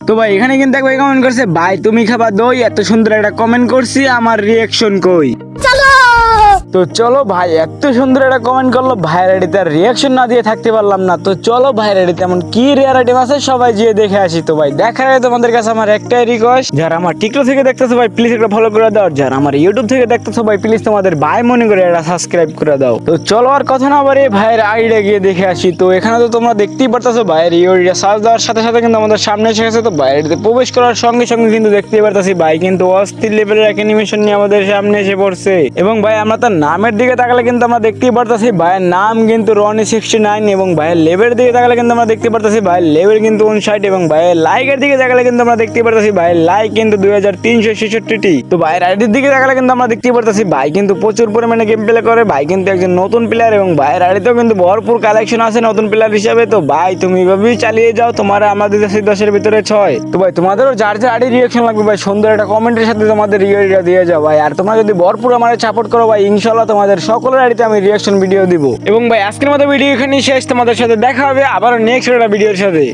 তো ভাই এখানে কিন্তু এক ভাই কমেন্ট করছে, ভাই তুমি খাবা দই, এত সুন্দর একটা কমেন্ট করছি, আমার রিয়াকশন কই? তো চলো ভাই, এত সুন্দর একটা কমেন্ট করলো, ভাইয়ের আইডিতে রিয়াকশন না দিয়ে থাকতে পারলাম না। তো চলো ভাইয়ের আইডিতে এমন কি রেয়ার আইটেম আছে সবাই গিয়ে দেখে আসি। তো ভাই দেখার আগে তোমাদের কাছে আমার একটাই রিকোয়েস্ট, যারা আমার টিকটক থেকে দেখতেছো ভাই প্লিজ একটা ফলো করে দাও, যারা আমার ইউটিউব থেকে দেখতেছো ভাই প্লিজ তোমাদের ভাই মনে করে একটা সাবস্ক্রাইব করে দাও। তো চলো আর কথা না বাড়িয়ে ভাইয়ের আইডিয়া গিয়ে দেখে আসি। তো এখানে তো তোমরা দেখতেই পারতেছো ভাইয়ের ইউরিয়া সার্চ দেওয়ার সাথে সাথে কিন্তু আমাদের সামনে এসে গেছে। তো ভাইয়ের আইডিতে প্রবেশ করার সঙ্গে সঙ্গে কিন্তু দেখতেই পারতেছি ভাই কিন্তু অস্থির লেভেলের এক অ্যানিমেশন নিয়ে আমাদের সামনে এসে পড়ছে। এবং ভাই আমরা তার নামের দিকে তাকালে কিন্তু আমরা দেখতেই পারতেছি ভাইয়ের নাম কিন্তু রনি69, এবং ভাইয়ের লেভেলের দিকে তাকালে কিন্তু আমরা দেখতে পারতেছি ভাইয়ের লেভেল কিন্তু 59, এবং ভাইয়ের লাইকের দিকে তাকালে কিন্তু আমরা দেখতে পারতেছি ভাইয়ের লাইক কিন্তু 2366টি। তো ভাইয়ের আইডির দিকে তাকালে কিন্তু আমরা দেখতে পারতেছি ভাই কিন্তু প্রচুর পরিমাণে গেম প্লে করে, ভাই কিন্তু একজন নতুন প্লেয়ার, এবং ভাইয়ের আইডিতেও কিন্তু ভরপুর কালেকশন আছে নতুন প্লেয়ার হিসাবে। তো ভাই তুমি এভাবেই চালিয়ে যাও, তোমার আমাদের 10-10 ভিতরে 6। তো ভাই তোমাদেরও যার যার আইডি রিয়াকশন লাগবে ভাই সুন্দর একটা কমেন্টের সাথে তোমাদের রিয়াকশন দিয়ে যাও ভাই। আর তোমরা যদি ভরপুর আমাদের সাপোর্ট করো ভাই, ইনশাআল্লাহ তোমাদের সকলের আইডিতে আমি রিয়াকশন ভিডিও দিব। এবং ভাই আজকের মতো ভিডিও এখানেই শেষ, তোমাদের সাথে দেখা হবে আবার নেক্সট একটা ভিডিওর সাথে।